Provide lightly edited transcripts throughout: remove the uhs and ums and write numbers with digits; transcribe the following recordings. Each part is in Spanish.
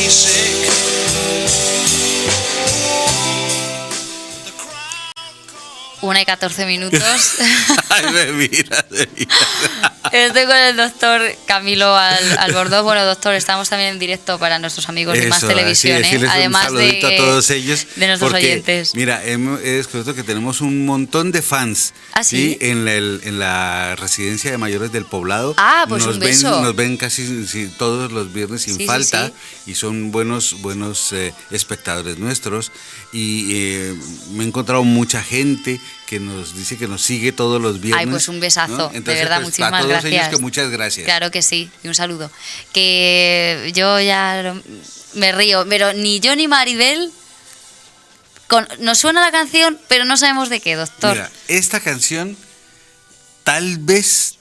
basic. 1:14. Ay, me mira. Estoy con el doctor Camilo Albordós. Bueno, doctor, estamos también en directo para nuestros amigos de Más Televisión, decirles además un saludito a todos ellos, de nuestros porque, oyentes. Mira, he descubierto que tenemos un montón de fans. ¿Ah, sí? En la residencia de mayores del Poblado. Ah, pues un beso. Nos ven casi todos los viernes sin falta, sí. y son buenos espectadores nuestros. Y me he encontrado mucha gente que nos dice que nos sigue todos los viernes. Ay, pues un besazo, ¿no? Entonces, de verdad, pues, muchísimas a todos gracias. ellos que muchas gracias. Claro que sí, y un saludo. Que yo ya me río, pero ni yo ni Maribel nos suena la canción, pero no sabemos de qué, doctor. Mira, esta canción tal vez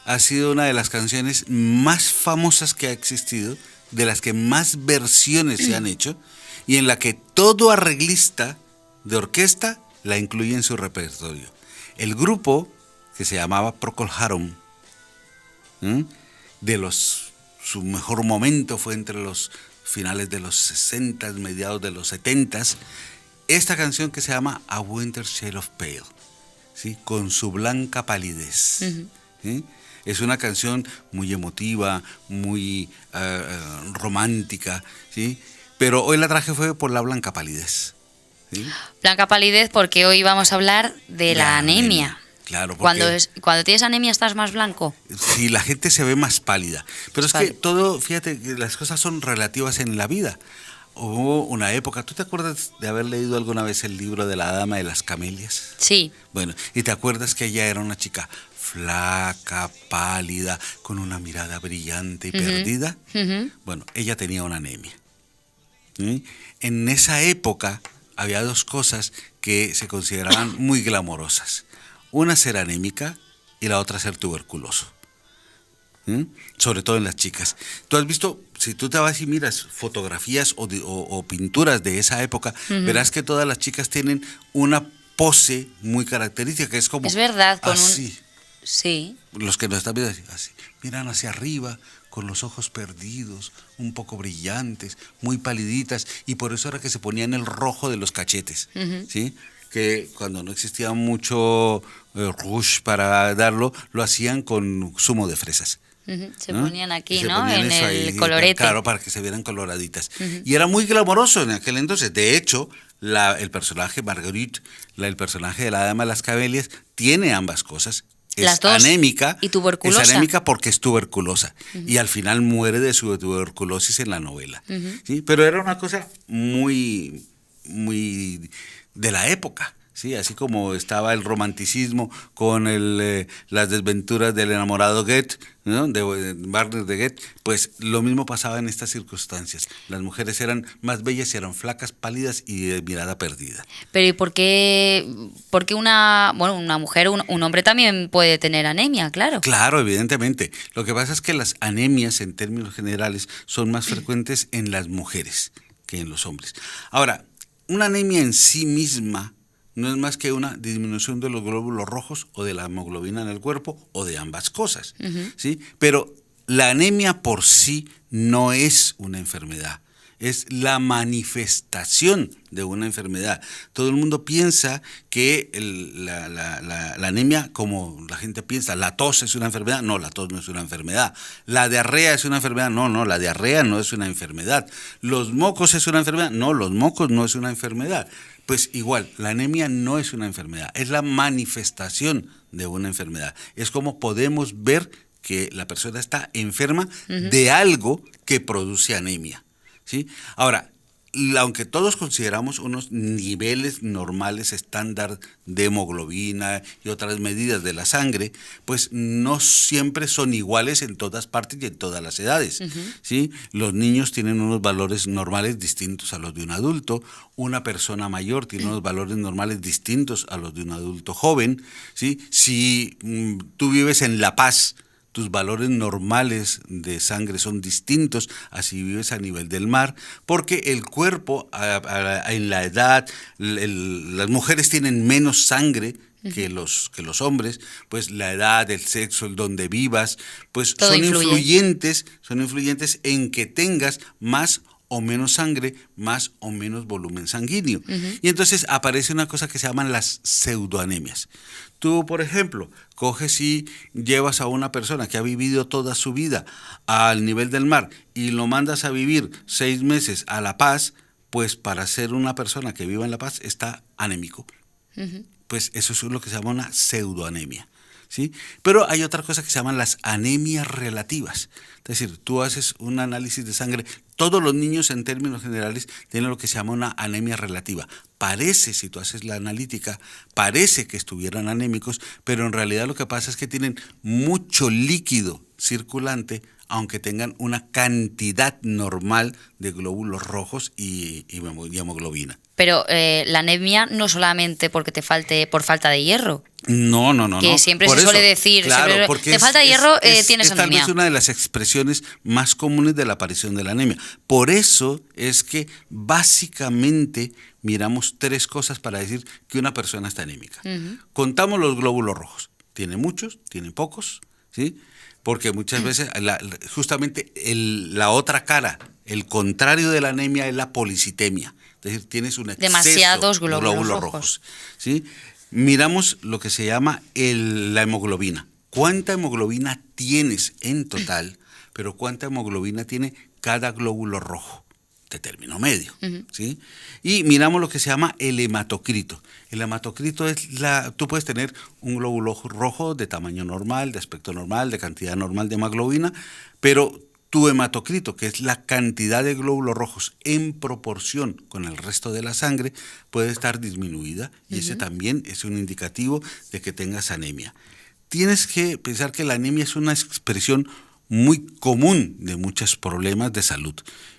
ha sido una de las canciones más famosas que ha existido, de las que más versiones se han hecho, y en la que todo arreglista de orquesta la incluye en su repertorio. El grupo, que se llamaba Procol Harum, su mejor momento fue entre los finales de los 60, mediados de los 70. Esta canción que se llama A Winter Shade of Pale, ¿sí? Con su blanca palidez. ¿Sí? Es una canción muy emotiva, muy romántica, ¿sí? Pero hoy la traje fue por la blanca palidez. ¿Sí? Blanca palidez, porque hoy vamos a hablar de la anemia. Claro, porque cuando tienes anemia estás más blanco. Sí, la gente se ve más pálida. Pero es que todo, fíjate, que las cosas son relativas en la vida. Hubo una época, ¿tú te acuerdas de haber leído alguna vez el libro de la Dama de las Camelias? Sí. Bueno, y te acuerdas que ella era una chica flaca, pálida, con una mirada brillante y perdida. Bueno, ella tenía una anemia. ¿Sí? En esa época había dos cosas que se consideraban muy glamorosas. Una, ser anémica, y la otra, ser tuberculoso. Sobre todo en las chicas. Tú has visto, si tú te vas y miras fotografías o pinturas de esa época, verás que todas las chicas tienen una pose muy característica, que es como... Es verdad, con así. Sí. Los que nos están viendo así, miran hacia arriba, con los ojos perdidos, un poco brillantes, muy paliditas, y por eso era que se ponían el rojo de los cachetes, ¿sí? Que cuando no existía mucho rouge para darlo, lo hacían con zumo de fresas. Se ponían aquí, se ¿no? ponían En eso el ahí, colorete. Claro, para que se vieran coloraditas. Y era muy glamoroso en aquel entonces. De hecho, el personaje Marguerite, el personaje de la Dama de las Camelias, tiene ambas cosas. Las dos. Anémica. Y tuberculosa. Es anémica porque es tuberculosa. Y al final muere de su tuberculosis en la novela. ¿Sí? Pero era una cosa muy, muy de la época. Sí, así como estaba el romanticismo con las desventuras del enamorado Goethe, ¿no? de Wagner de Goethe, pues lo mismo pasaba en estas circunstancias. Las mujeres eran más bellas y eran flacas, pálidas y de mirada perdida. Pero ¿y por qué una mujer, un hombre también puede tener anemia, claro? Claro, evidentemente. Lo que pasa es que las anemias, en términos generales, son más frecuentes en las mujeres que en los hombres. Ahora, una anemia en sí misma no es más que una disminución de los glóbulos rojos o de la hemoglobina en el cuerpo o de ambas cosas, ¿sí? Pero la anemia por sí no es una enfermedad, es la manifestación de una enfermedad. Todo el mundo piensa que la anemia, como la gente piensa, la tos es una enfermedad. No, la tos no es una enfermedad. La diarrea es una enfermedad. No, la diarrea no es una enfermedad. Los mocos es una enfermedad. No, los mocos no es una enfermedad. Pues igual, la anemia no es una enfermedad, es la manifestación de una enfermedad. Es como podemos ver que la persona está enferma de algo que produce anemia, ¿sí? Ahora, aunque todos consideramos unos niveles normales estándar de hemoglobina y otras medidas de la sangre, pues no siempre son iguales en todas partes y en todas las edades, ¿sí? Los niños tienen unos valores normales distintos a los de un adulto, una persona mayor tiene unos valores normales distintos a los de un adulto joven, ¿sí? Si tú vives en La Paz, tus valores normales de sangre son distintos a si vives a nivel del mar, porque el cuerpo en la edad, las mujeres tienen menos sangre que los hombres, pues la edad, el sexo, el donde vivas, pues Todo son influye. son influyentes en que tengas más o menos sangre, más o menos volumen sanguíneo. Y entonces aparece una cosa que se llaman las pseudoanemias. Tú, por ejemplo, coges y llevas a una persona que ha vivido toda su vida al nivel del mar y lo mandas a vivir 6 meses a La Paz, pues para ser una persona que viva en La Paz está anémico. Pues eso es lo que se llama una pseudoanemia, ¿sí? Pero hay otra cosa que se llaman las anemias relativas. Es decir, tú haces un análisis de sangre, todos los niños en términos generales tienen lo que se llama una anemia relativa. Parece, si tú haces la analítica, parece que estuvieran anémicos, pero en realidad lo que pasa es que tienen mucho líquido circulante, aunque tengan una cantidad normal de glóbulos rojos y hemoglobina. Pero la anemia no solamente porque te falte por falta de hierro. No. Que siempre Por se suele eso, decir, claro, siempre, porque te falta hierro, tienes es tal anemia. vez una de las expresiones más comunes de la aparición de la anemia. Por eso es que básicamente miramos 3 cosas para decir que una persona está anémica. Contamos los glóbulos rojos. ¿Tiene muchos? ¿Tiene pocos? ¿Sí? Porque muchas veces justamente la otra cara, el contrario de la anemia es la policitemia. Es decir, tienes un exceso Demasiados de glóbulos rojos. ¿Sí? Miramos lo que se llama la hemoglobina. ¿Cuánta hemoglobina tienes en total? Pero ¿cuánta hemoglobina tiene cada glóbulo rojo? De término medio. ¿Sí? Y miramos lo que se llama el hematocrito. El hematocrito es tú puedes tener un glóbulo rojo de tamaño normal, de aspecto normal, de cantidad normal de hemoglobina, pero tu hematocrito, que es la cantidad de glóbulos rojos en proporción con el resto de la sangre, puede estar disminuida y ese también es un indicativo de que tengas anemia. Tienes que pensar que la anemia es una expresión muy común de muchos problemas de salud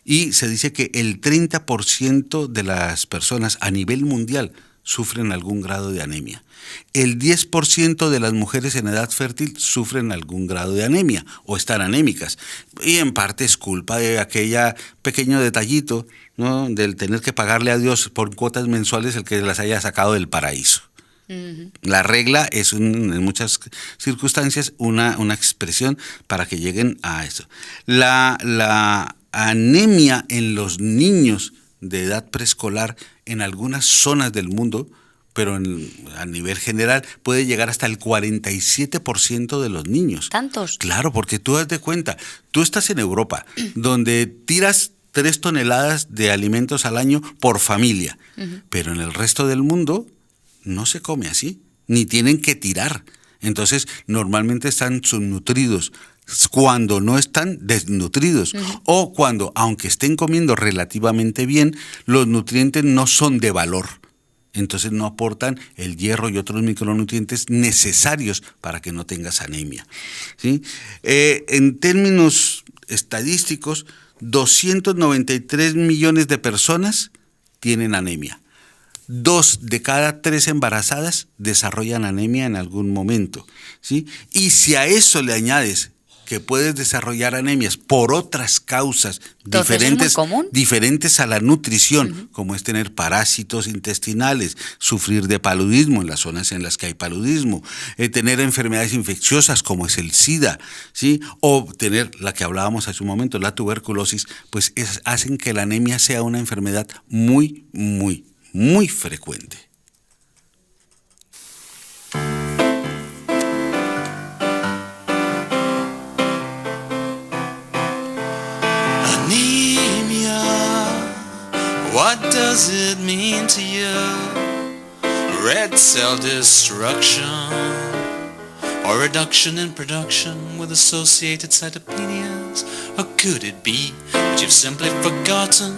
y se dice que el 30% de las personas a nivel mundial sufren algún grado de anemia. El 10% de las mujeres en edad fértil sufren algún grado de anemia o están anémicas. Y en parte es culpa de aquella pequeño detallito, ¿no?, del tener que pagarle a Dios por cuotas mensuales el que las haya sacado del paraíso. La regla es en muchas circunstancias una expresión para que lleguen a eso. La anemia en los niños de edad preescolar en algunas zonas del mundo, pero a nivel general puede llegar hasta el 47% de los niños. ¿Tantos? Claro, porque tú das de cuenta, tú estás en Europa, donde tiras 3 toneladas de alimentos al año por familia, pero en el resto del mundo no se come así, ni tienen que tirar. Entonces, normalmente están subnutridos, cuando no están desnutridos, o cuando, aunque estén comiendo relativamente bien, los nutrientes no son de valor. Entonces no aportan el hierro y otros micronutrientes necesarios para que no tengas anemia. ¿Sí? En términos estadísticos, 293 millones de personas tienen anemia. 2 de cada 3 embarazadas desarrollan anemia en algún momento, ¿sí? Y si a eso le añades que puedes desarrollar anemias por otras causas diferentes a la nutrición, como es tener parásitos intestinales, sufrir de paludismo en las zonas en las que hay paludismo, tener enfermedades infecciosas como es el SIDA, ¿sí?, o tener la que hablábamos hace un momento, la tuberculosis, pues hacen que la anemia sea una enfermedad muy, muy, muy frecuente. Anemia, what does it mean to you? Red cell destruction or reduction in production with associated cytopenias? Or could it be that you've simply forgotten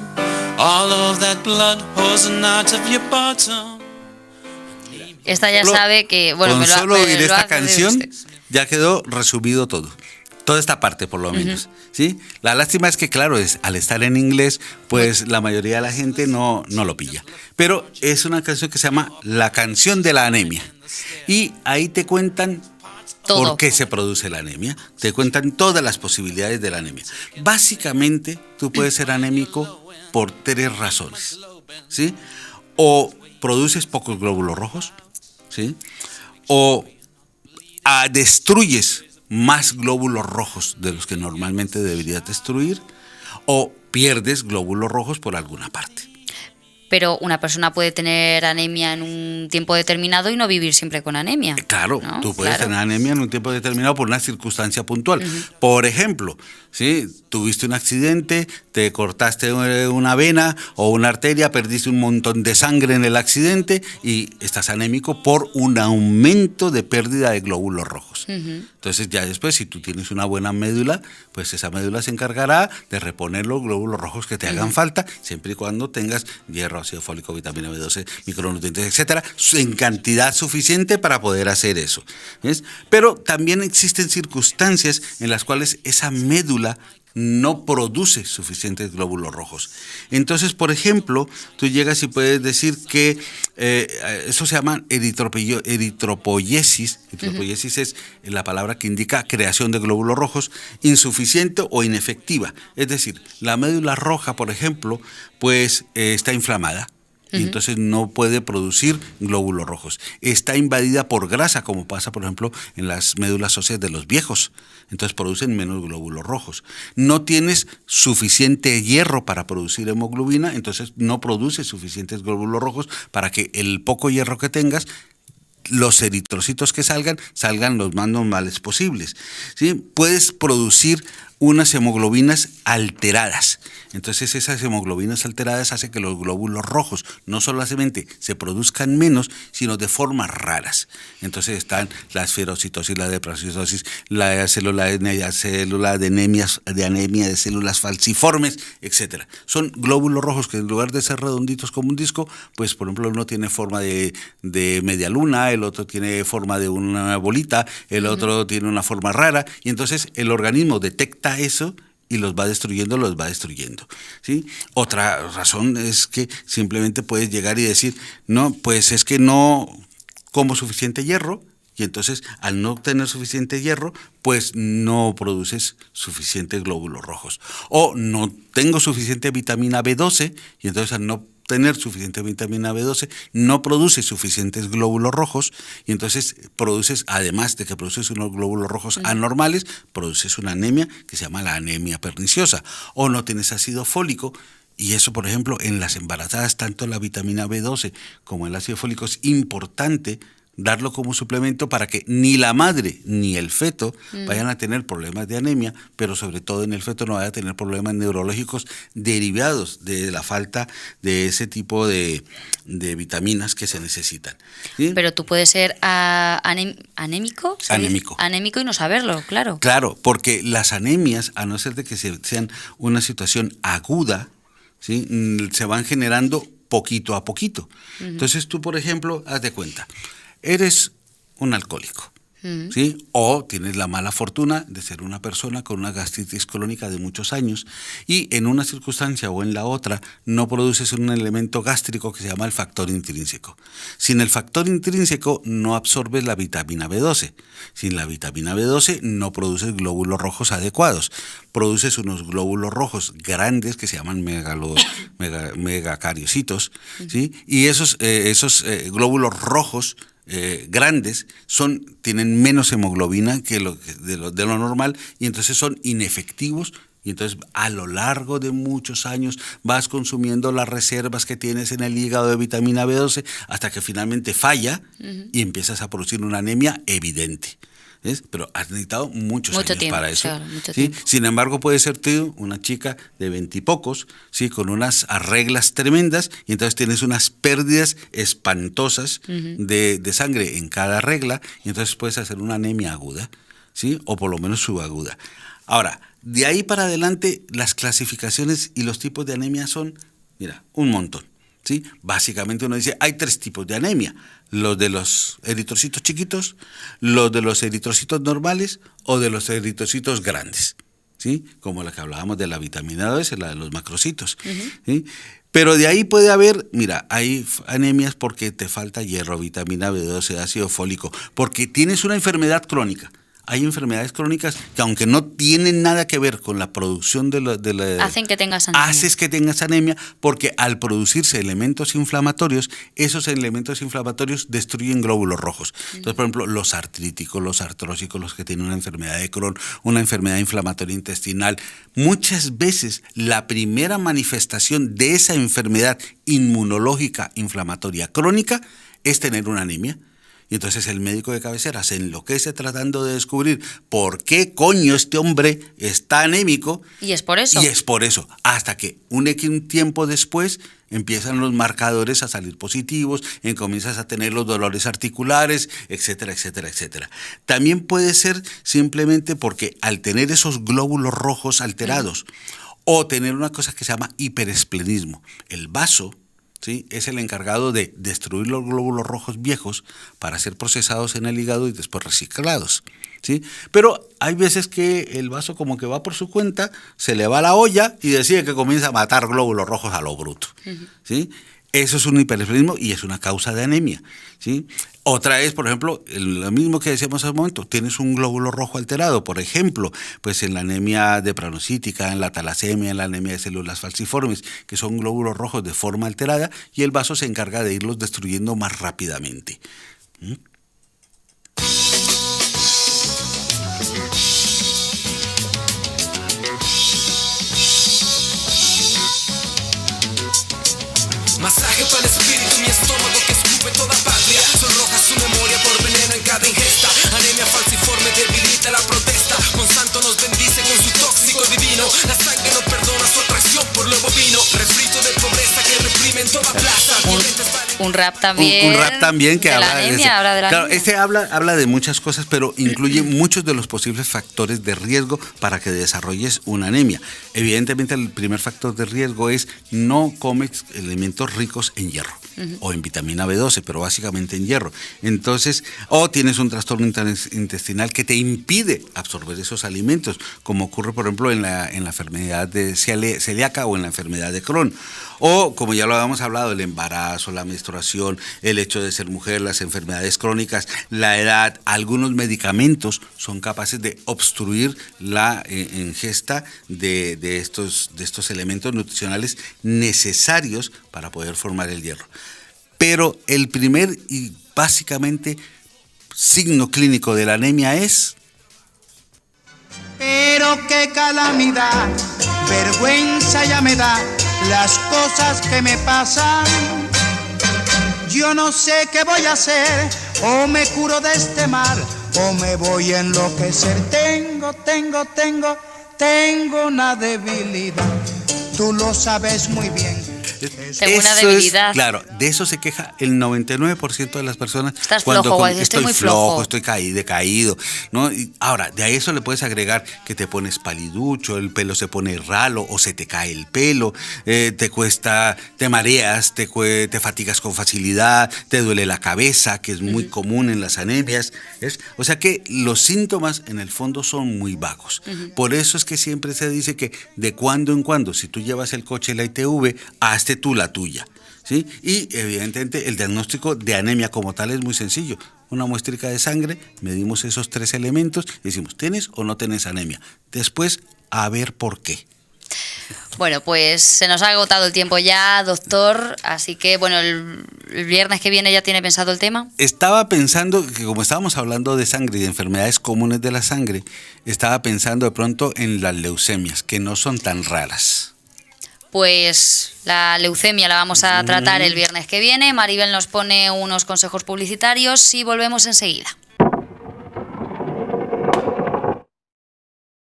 all of that blood oozing out of your bottom? Esta ya sabe que, bueno, con me lo solo me oír lo esta hace canción usted. ya quedó resumido todo. Toda esta parte, por lo menos, ¿sí? La lástima es que, claro, al estar en inglés, pues la mayoría de la gente no lo pilla. Pero es una canción que se llama La canción de la anemia. Y ahí te cuentan Todo. por qué se produce la anemia. Te cuentan todas las posibilidades de la anemia. Básicamente, tú puedes ser anémico por 3 razones, ¿sí? O produces pocos glóbulos rojos, ¿sí? O destruyes más glóbulos rojos de los que normalmente deberías destruir, o pierdes glóbulos rojos por alguna parte. Pero una persona puede tener anemia en un tiempo determinado y no vivir siempre con anemia. Claro, ¿no? tú puedes Claro. tener anemia en un tiempo determinado por una circunstancia puntual. Por ejemplo, ¿sí? Tuviste un accidente, te cortaste una vena o una arteria, perdiste un montón de sangre en el accidente y estás anémico por un aumento de pérdida de glóbulos rojos. Entonces ya después, si tú tienes una buena médula, pues esa médula se encargará de reponer los glóbulos rojos que te hagan falta, siempre y cuando tengas hierro, ácido fólico, vitamina B12, micronutrientes, etcétera, en cantidad suficiente para poder hacer eso. ¿Ves? Pero también existen circunstancias en las cuales esa médula no produce suficientes glóbulos rojos. Entonces, por ejemplo, tú llegas y puedes decir que eso se llama eritropoiesis. Eritropoiesis es la palabra que indica creación de glóbulos rojos insuficiente o inefectiva. Es decir, la médula roja, por ejemplo, pues está inflamada. Y entonces no puede producir glóbulos rojos. Está invadida por grasa, como pasa, por ejemplo, en las médulas óseas de los viejos. Entonces producen menos glóbulos rojos. No tienes suficiente hierro para producir hemoglobina, entonces no produces suficientes glóbulos rojos para que el poco hierro que tengas, los eritrocitos que salgan los más normales posibles. ¿Sí? Puedes producir unas hemoglobinas alteradas. Entonces esas hemoglobinas alteradas hacen que los glóbulos rojos no solamente se produzcan menos, sino de formas raras. Entonces están la esferocitosis, la deprocitosis, la célula de anemia de células falciformes, etc. Son glóbulos rojos que en lugar de ser redonditos como un disco, pues por ejemplo uno tiene forma de media luna, el otro tiene forma de una bolita, el otro tiene una forma rara, y entonces el organismo detecta eso y los va destruyendo, ¿sí? Otra razón es que simplemente puedes llegar y decir, no, pues es que no como suficiente hierro, y entonces al no tener suficiente hierro, pues no produces suficientes glóbulos rojos. O no tengo suficiente vitamina B12, y entonces al no tener suficiente vitamina B12, no produce suficientes glóbulos rojos, y entonces produces, además de que produces unos glóbulos rojos anormales, produces una anemia que se llama la anemia perniciosa. O no tienes ácido fólico, y eso, por ejemplo, en las embarazadas, tanto la vitamina B12 como el ácido fólico es importante darlo como suplemento para que ni la madre ni el feto vayan a tener problemas de anemia, pero sobre todo en el feto no vaya a tener problemas neurológicos derivados de la falta de ese tipo de vitaminas que se necesitan. ¿Sí? Pero tú puedes ser anémico. Anémico. Anémico y no saberlo, claro. Claro, porque las anemias, a no ser de que sean una situación aguda, ¿sí? Se van generando poquito a poquito. Entonces tú, por ejemplo, haz de cuenta, eres un alcohólico, ¿sí? O tienes la mala fortuna de ser una persona con una gastritis crónica de muchos años y en una circunstancia o en la otra no produces un elemento gástrico que se llama el factor intrínseco. Sin el factor intrínseco no absorbes la vitamina B12. Sin la vitamina B12 no produces glóbulos rojos adecuados. Produces unos glóbulos rojos grandes que se llaman megacariocitos, ¿sí? Y esos glóbulos rojos grandes tienen menos hemoglobina que de lo normal, y entonces son inefectivos, y entonces a lo largo de muchos años vas consumiendo las reservas que tienes en el hígado de vitamina B12 hasta que finalmente falla y empiezas a producir una anemia evidente. ¿Ves? Pero has necesitado mucho años tiempo, para eso. claro, mucho ¿sí? tiempo. Sin embargo, puede ser tú una chica de 20 y pocos, ¿sí? Con unas arreglas tremendas, y entonces tienes unas pérdidas espantosas de sangre en cada regla, y entonces puedes hacer una anemia aguda, ¿sí? O por lo menos subaguda. Ahora, de ahí para adelante, las clasificaciones y los tipos de anemia son, mira, un montón. ¿Sí? Básicamente uno dice, hay 3 tipos de anemia: los de los eritrocitos chiquitos, los de los eritrocitos normales o de los eritrocitos grandes, ¿sí? Como la que hablábamos de la vitamina D, la de los macrocitos, ¿sí? Pero de ahí puede haber, mira, hay anemias porque te falta hierro, vitamina B12, ácido fólico, porque tienes una enfermedad crónica. hay enfermedades crónicas que aunque no tienen nada que ver con la producción de la hacen que tengas anemia. Haces que tengas anemia porque al producirse elementos inflamatorios, esos elementos inflamatorios destruyen glóbulos rojos. Entonces, por ejemplo, los artríticos, los artrósicos, los que tienen una enfermedad de Crohn, una enfermedad inflamatoria intestinal, muchas veces la primera manifestación de esa enfermedad inmunológica inflamatoria crónica es tener una anemia. Y entonces el médico de cabecera se enloquece tratando de descubrir por qué coño este hombre está anémico. Y es por eso. Y es por eso. Hasta que un tiempo después empiezan los marcadores a salir positivos, comienzas a tener los dolores articulares, etcétera, etcétera, etcétera. También puede ser simplemente porque al tener esos glóbulos rojos alterados o tener una cosa que se llama hiperesplenismo, el vaso, ¿sí?, es el encargado de destruir los glóbulos rojos viejos para ser procesados en el hígado y después reciclados, ¿sí? Pero hay veces que el vaso como que va por su cuenta, se le va la olla y decide que comienza a matar glóbulos rojos a lo bruto, ¿sí? Eso es un hiperesplenismo y es una causa de anemia, ¿sí? Otra es, por ejemplo, lo mismo que decíamos hace un momento, tienes un glóbulo rojo alterado, por ejemplo, pues en la anemia depranocítica, en la talasemia, en la anemia de células falciformes, que son glóbulos rojos de forma alterada y el vaso se encarga de irlos destruyendo más rápidamente. Masaje para el espíritu, mi estómago que escupe toda patria. Sonroja su memoria por veneno en cada ingesta. Anemia falciforme debilita la protesta. Monsanto nos bendice con su tóxico divino. La sangre no perdona su atracción por lo bovino. Refrito de pobreza que reprime en toda plaza. Un rap también. Un rap también que de habla la anemia, habla de la claro, anemia. habla de muchas cosas, pero incluye muchos de los posibles factores de riesgo para que desarrolles una anemia. Evidentemente, el primer factor de riesgo es no comes alimentos ricos en hierro o en vitamina B12, pero básicamente en hierro. Entonces, o tienes un trastorno intestinal que te impide absorber esos alimentos, como ocurre, por ejemplo, en la enfermedad de celíaca o en la enfermedad de Crohn. O, como ya lo habíamos hablado, el embarazo, la menstruación, el hecho de ser mujer, las enfermedades crónicas, la edad, algunos medicamentos son capaces de obstruir la ingesta de estos elementos nutricionales necesarios para poder formar el hierro. Pero el primer y básicamente signo clínico de la anemia es... Pero qué calamidad, vergüenza ya me da las cosas que me pasan. Yo no sé qué voy a hacer, o me curo de este mal, o me voy a enloquecer. Tengo una debilidad, tú lo sabes muy bien. Tengo una debilidad. Claro, de eso se queja el 99% de las personas. Estás flojo, Guay, estoy muy flojo. Estoy decaído, ¿no? Y ahora, de a eso le puedes agregar que te pones paliducho, el pelo se pone ralo o se te cae el pelo, te mareas, te fatigas con facilidad, te duele la cabeza, que es muy común en las anemias. O sea que los síntomas en el fondo son muy vagos. Por eso es que siempre se dice que de cuando en cuando, si tú llevas el coche y la ITV, hazte tú la tuya, ¿sí? Y evidentemente el diagnóstico de anemia como tal es muy sencillo. Una muestrica de sangre, medimos esos 3 elementos y decimos, ¿tienes o no tienes anemia? Después, a ver por qué. Bueno, pues se nos ha agotado el tiempo ya, doctor, así que bueno, el viernes que viene ya tiene pensado el tema. Estaba pensando que como estábamos hablando de sangre y de enfermedades comunes de la sangre, estaba pensando de pronto en las leucemias, que no son tan raras. Pues la leucemia la vamos a tratar el viernes que viene. Maribel nos pone unos consejos publicitarios y volvemos enseguida.